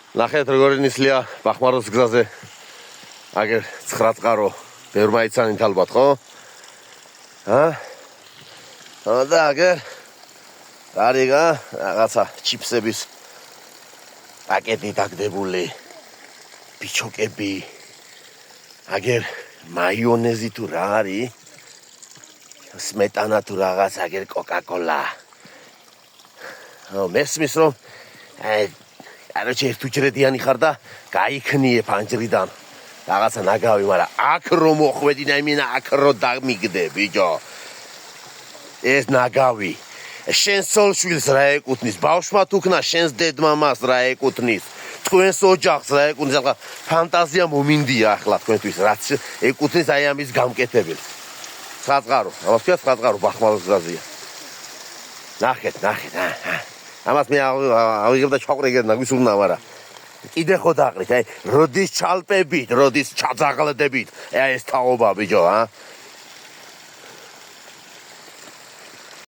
ნახეთ როგორ ნისლია ბახმაროს გზაზე. აგერ 9 წყარო ბევრ მაიცანით ალბათ, ხო? და აგერ გარიგა რაღაცა ჩიპსების პაკეტი დაგდებული. ბიჩოკები. აგერ მაიონეზი თუ რა არის? სმეტანა თუ რაღაც აგერ კოკა-კოლა. მესმის რომ короче ერთუჯრედიანი ხარ და გაიქნიე ფანჯრიდან. რაღაცა ნაგავი, მაგრამ აქ რომ მოხვედი და იმენა აქ რო დამიგდე, ბიჭო. ეს ნაგავი. შენ სოლშვილს რა ეკუთვნის? ბავშვმა თუ ქნა შენს დედმამას რა ეკუთვნის? თქვენს ოჯახს რა ეკუთვნის? ახლა ფანტაზია მომინდია ახლა თქვენთვის რაც ეკუთვნის აი ამის გამკეთებელი. 9 წყარო, ამას ქვია 9 წყარო ბახმაროს გზაზეა. ნახეთ. ამას მე ავიღებ და ჩაყრიგებ და გვისურნა, მაგრამ კიდე ხო დაყრით, აი, როდის ჩალპებით, როდის ჩაძაღლდებით, აი ეს თაობა, ბიჭო,